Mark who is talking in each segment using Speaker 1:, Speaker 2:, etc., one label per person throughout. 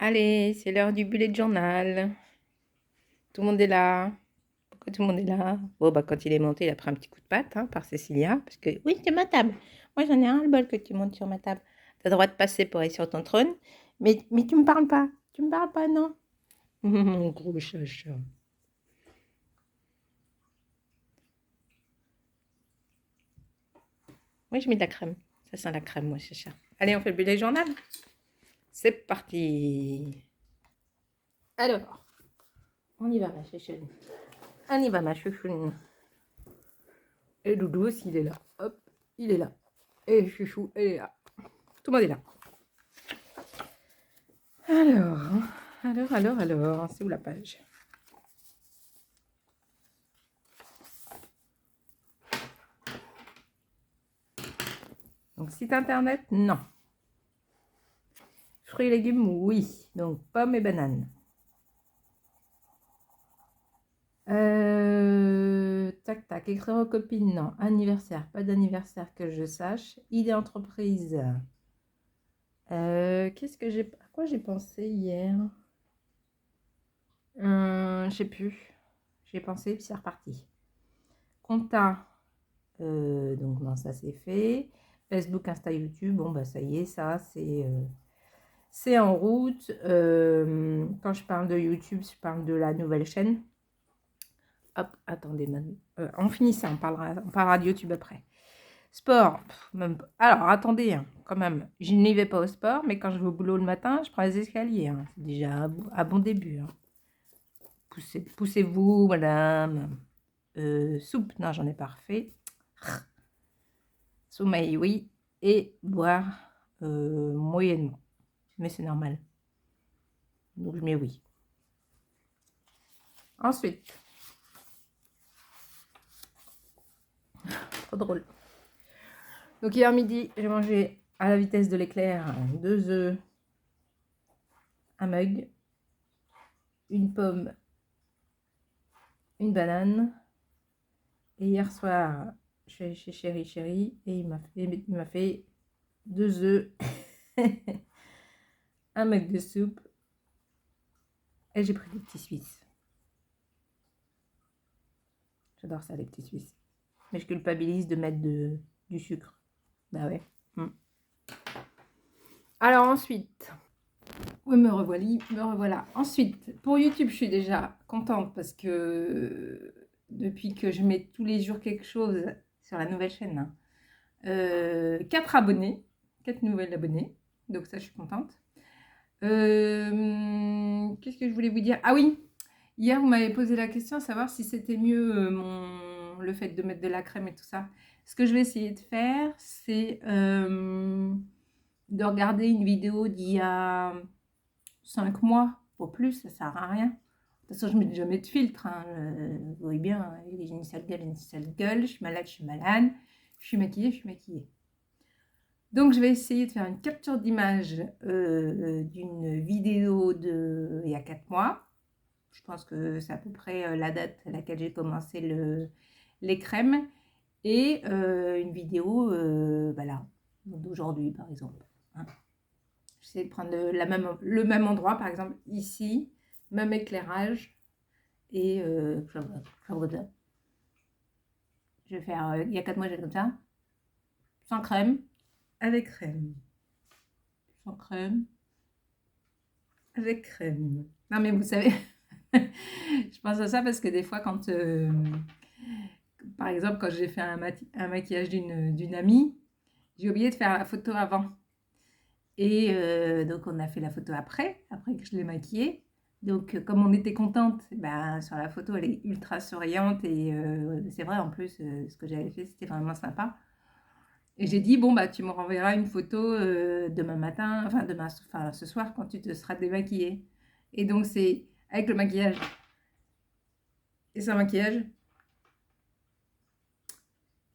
Speaker 1: Allez, c'est l'heure du bullet journal. Tout le monde est là. Pourquoi tout le monde est là? Bon, bah, quand il est monté, il a pris un petit coup de patte par Cécilia. Parce que, oui, c'est ma table. Moi, j'en ai un le bol que tu montes sur ma table. T'as le droit de passer pour aller sur ton trône. Mais tu me parles pas. Tu me parles pas, non? Mon gros chacha. Oui, je mets de la crème. Ça sent la crème, moi, chacha. Allez, on fait le bullet journal. C'est parti. Alors, on y va, ma chouchoune. On y va, ma chouchoune. Et Doudou aussi, il est là. Hop, il est là. Et Chouchou, elle est là. Tout le monde est là. Alors. C'est où la page? Donc, site internet, non. Fruits et légumes, oui. Donc, pommes et bananes. Tac, écrire aux copines, non. Anniversaire, pas d'anniversaire que je sache. Idée entreprise. À quoi j'ai pensé hier? Je sais plus. J'ai pensé, puis c'est reparti. Compta. Donc, non, ça c'est fait. Facebook, Insta, YouTube, bon, bah ça y est, ça c'est en route. Quand je parle de YouTube, je parle de la nouvelle chaîne. Hop, attendez, on finit ça, on parlera de YouTube après. Sport, même. Alors, attendez, quand même, je n'y vais pas au sport, mais quand je vais au boulot le matin, je prends les escaliers. C'est déjà un bon début. Poussez-vous, madame. Soupe, non, j'en ai pas refait. Sommeil, oui. Et boire, moyennement. Mais c'est normal. Donc, je mets oui. Ensuite, trop drôle. Donc, hier midi, j'ai mangé à la vitesse de l'éclair 2 œufs, un mug, une pomme, une banane. Et hier soir, je suis allée chez Chéri et il m'a fait 2 œufs, un mug de soupe et j'ai pris des petits Suisses. J'adore ça, les petits Suisses. Mais je culpabilise de mettre du sucre. Bah ouais. Alors ensuite, oui, me revoilà. Ensuite, pour YouTube, je suis déjà contente parce que depuis que je mets tous les jours quelque chose sur la nouvelle chaîne, 4 abonnés, 4 nouvelles abonnés. Donc ça, je suis contente. Qu'est-ce que je voulais vous dire? Ah oui, hier, vous m'avez posé la question à savoir si c'était mieux le fait de mettre de la crème et tout ça. Ce que je vais essayer de faire, c'est de regarder une vidéo d'il y a 5 mois, pour plus, ça sert à rien. De toute façon, je mets jamais de filtre. Vous voyez bien, j'ai une sale gueule, je suis malade, je suis maquillée. Donc, je vais essayer de faire une capture d'image d'une vidéo il y a 4 mois. Je pense que c'est à peu près la date à laquelle j'ai commencé les crèmes. Et une vidéo voilà, d'aujourd'hui, par exemple. J'essaie de prendre le même endroit, par exemple, ici, même éclairage. Et je vais faire, il y a 4 mois, j'étais comme ça. Sans crème, avec crème. Sans crème, avec crème. Non, mais vous savez, je pense à ça parce que des fois, par exemple, quand j'ai fait un maquillage d'une amie, j'ai oublié de faire la photo avant. Et donc, on a fait la photo après que je l'ai maquillée. Donc, comme on était contente, ben, sur la photo, elle est ultra souriante. Et c'est vrai, en plus, ce que j'avais fait, c'était vraiment sympa. Et j'ai dit, bon, bah, tu me renverras une photo demain matin, enfin, ce soir, quand tu te seras démaquillée. Et donc, c'est avec le maquillage et sans maquillage.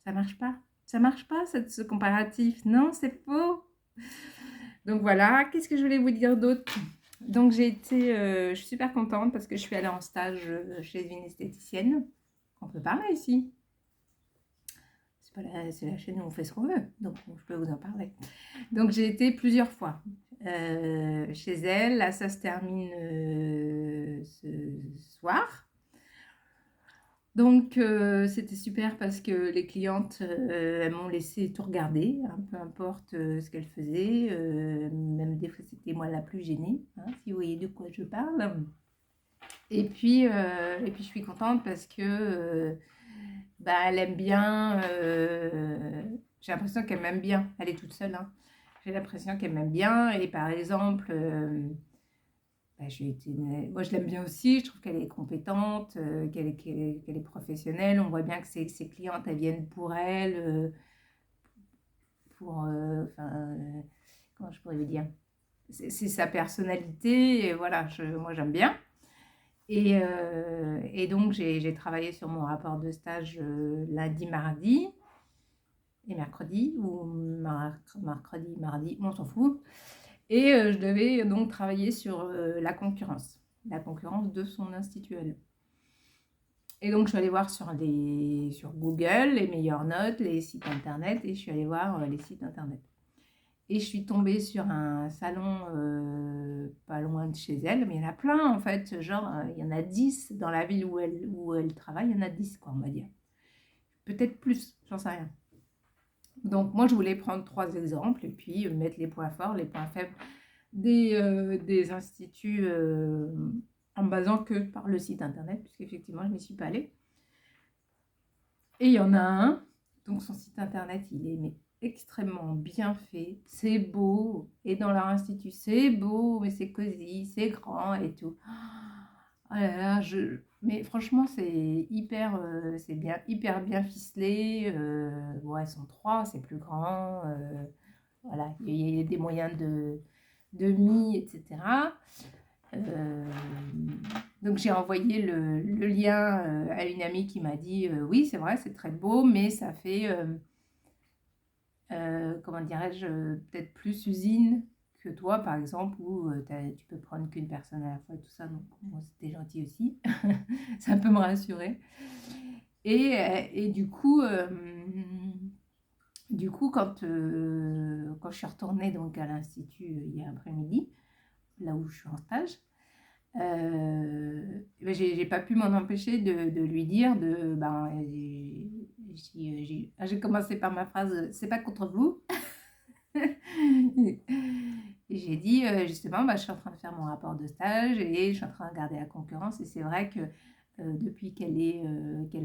Speaker 1: Ça marche pas. Ça marche pas, ce comparatif. Non, c'est faux. Donc voilà, qu'est-ce que je voulais vous dire d'autre? Donc je suis super contente parce que je suis allée en stage chez une esthéticienne. On peut parler ici. C'est la chaîne où on fait ce qu'on veut, donc je peux vous en parler. Donc j'ai été plusieurs fois. chez elle. Là, ça se termine ce soir. Donc, c'était super parce que les clientes, elles m'ont laissé tout regarder, hein, peu importe ce qu'elles faisaient. Même des fois, c'était moi la plus gênée, hein, si vous voyez de quoi je parle. Et puis je suis contente parce que bah, elle aime bien. J'ai l'impression qu'elle m'aime bien. Elle est toute seule, hein. J'ai l'impression qu'elle m'aime bien. Et par exemple, bah, moi je l'aime bien aussi. Je trouve qu'elle est compétente, qu'elle est professionnelle. On voit bien que ses clientes, elles viennent pour elle, comment je pourrais le dire? C'est sa personnalité. Et voilà, moi j'aime bien. Et donc, j'ai travaillé sur mon rapport de stage lundi, mardi et mercredi, ou mercredi, mardi, on s'en fout. Et je devais donc travailler sur la concurrence de son institut à elle. Et donc, je suis allée voir sur Google les meilleures notes, les sites internet, et je suis allée voir les sites internet. Et je suis tombée sur un salon pas loin de chez elle, mais il y en a plein en fait, genre il y en a 10 dans la ville où elle travaille, il y en a 10 quoi, on va dire. Peut-être plus, j'en sais rien. Donc moi je voulais prendre 3 exemples et puis mettre les points forts, les points faibles des instituts en me basant que par le site internet, puisqu'effectivement je n'y suis pas allée. Et il y en a un, donc son site internet il est extrêmement bien fait, c'est beau, et dans leur institut c'est beau, mais c'est cosy, c'est grand et tout. Oh là là, mais franchement c'est hyper bien ficelé. Bon, elles sont 3, c'est plus grand, voilà, il y a des moyens de mi, etc. Donc j'ai envoyé le lien à une amie qui m'a dit oui c'est vrai c'est très beau mais ça fait comment dirais-je peut-être plus usine que toi par exemple où tu peux prendre qu'une personne à la fois et tout ça, donc bon, c'était gentil aussi. Ça peut me rassurer. Et du coup quand je suis retournée donc à l'institut hier après-midi, là où je suis en stage, ben, j'ai pas pu m'en empêcher de lui dire j'ai commencé par ma phrase c'est pas contre vous. Et j'ai dit justement je suis en train de faire mon rapport de stage et je suis en train de regarder la concurrence, et c'est vrai que depuis qu'elle est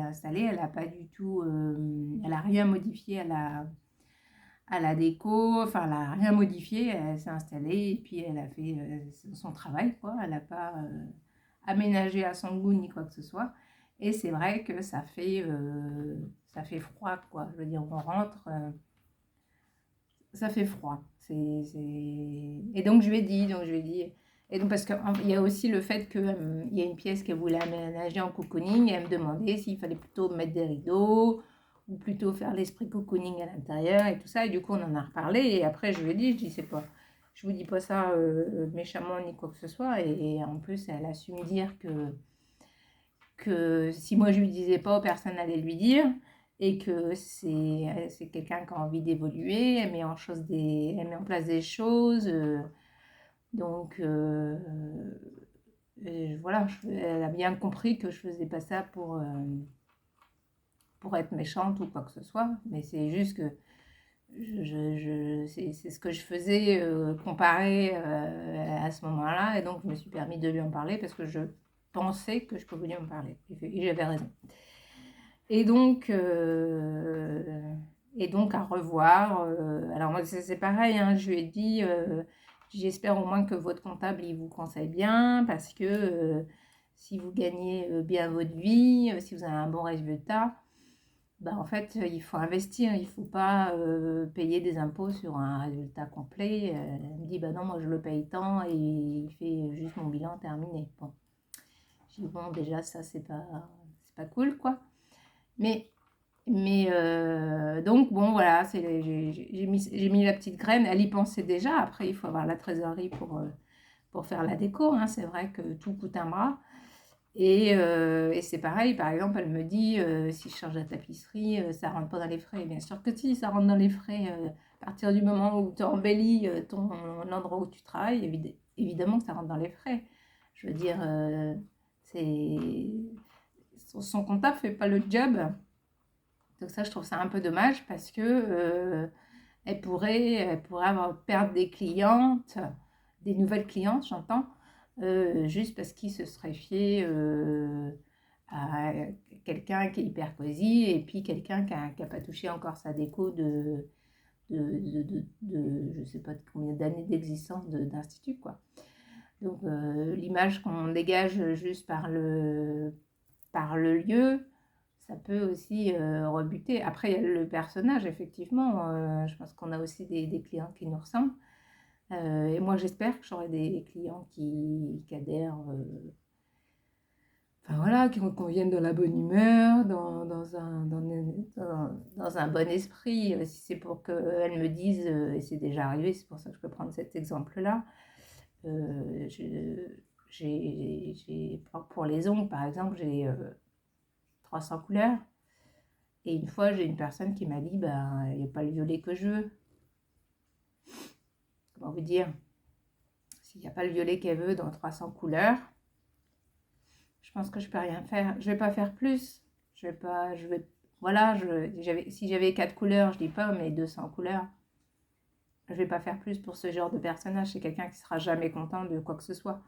Speaker 1: installée, elle a pas du tout elle a rien modifié à la déco, enfin elle n'a rien modifié, elle s'est installée et puis elle a fait son travail quoi, elle n'a pas aménagé à son goût ni quoi que ce soit. Et c'est vrai que ça fait froid quoi, je veux dire on rentre, ça fait froid. Et donc je lui ai dit, et donc parce qu'il y a aussi le fait qu'il y a une pièce qu'elle voulait aménager en cocooning, et elle me demandait s'il fallait plutôt mettre des rideaux ou plutôt faire l'esprit cocooning à l'intérieur et tout ça, et du coup on en a reparlé, et après je lui ai dit, c'est pas, je vous dis pas ça méchamment ni quoi que ce soit, et en plus elle a su me dire que si moi je lui disais pas, personne n'allait lui dire, et que c'est quelqu'un qui a envie d'évoluer, elle met en place des choses, donc voilà, elle a bien compris que je faisais pas ça pour être méchante ou quoi que ce soit, mais c'est juste que c'est ce que je faisais comparé à ce moment-là, et donc je me suis permis de lui en parler parce que je pensais que je pouvais lui en parler, et j'avais raison. Et donc à revoir. Alors moi c'est pareil, hein, je lui ai dit, j'espère au moins que votre comptable il vous conseille bien, parce que si vous gagnez bien votre vie, si vous avez un bon résultat, bah, en fait il faut investir, il ne faut pas payer des impôts sur un résultat complet. Elle me dit bah non, moi je le paye tant et il fait juste mon bilan terminé. Bon, je dis bon, déjà ça c'est pas cool quoi. Mais donc bon voilà, j'ai mis la petite graine, elle y pensait déjà. Après il faut avoir la trésorerie pour faire la déco, hein. C'est vrai que tout coûte un bras. Et c'est pareil, par exemple elle me dit si je change la tapisserie, ça rentre pas dans les frais. Bien sûr que si, ça rentre dans les frais. À partir du moment où tu embellis ton l'endroit où tu travailles, évidemment que ça rentre dans les frais. Je veux dire, c'est son comptable fait pas le job. Donc ça, je trouve ça un peu dommage parce que elle pourrait perdre des clientes, des nouvelles clientes, j'entends, juste parce qu'il se serait fié à quelqu'un qui est hyper cosy et puis quelqu'un qui a pas touché encore sa déco je sais pas de combien d'années d'existence d'institut, quoi. Donc l'image qu'on dégage juste par le lieu, ça peut aussi rebuter. Après, il y a le personnage, effectivement. Je pense qu'on a aussi des clients qui nous ressemblent. Et moi, j'espère que j'aurai des clients qui adhèrent, enfin voilà, qu'on vienne dans la bonne humeur, dans un bon esprit. Si c'est pour qu'elles me disent, et c'est déjà arrivé, c'est pour ça que je peux prendre cet exemple-là, euh, je- pour les ongles, par exemple, j'ai 300 couleurs. Et une fois, j'ai une personne qui m'a dit, ben, il n'y a pas le violet que je veux. Comment vous dire? S'il n'y a pas le violet qu'elle veut dans 300 couleurs, je pense que je peux rien faire. Je vais pas faire plus. Je vais pas, je vais, voilà, si j'avais 4 couleurs, je dis pas, mais 200 couleurs, je vais pas faire plus pour ce genre de personnage. C'est quelqu'un qui sera jamais content de quoi que ce soit.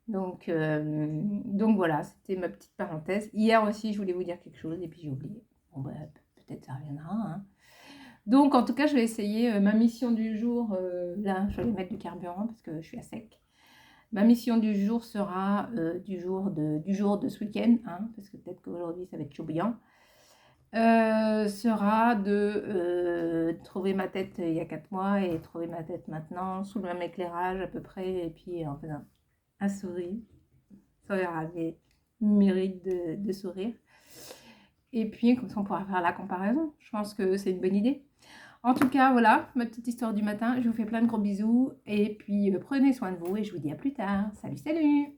Speaker 1: Donc voilà, c'était ma petite parenthèse. Hier aussi, je voulais vous dire quelque chose et puis j'ai oublié. Bon, bah, peut-être ça reviendra, hein. Donc, en tout cas, je vais essayer ma mission du jour. Là, je vais mettre du carburant parce que je suis à sec. Ma mission du jour sera du jour de ce week-end, hein, parce que peut-être qu'aujourd'hui, ça va être chaud bouillant. Sera de trouver ma tête il y a 4 mois et trouver ma tête maintenant, sous le même éclairage à peu près, et puis en faisant un sourire. Sourire avait mérite de sourire. Et puis, comme ça, on pourra faire la comparaison. Je pense que c'est une bonne idée. En tout cas, voilà, ma petite histoire du matin. Je vous fais plein de gros bisous. Et puis, prenez soin de vous et je vous dis à plus tard. Salut, salut!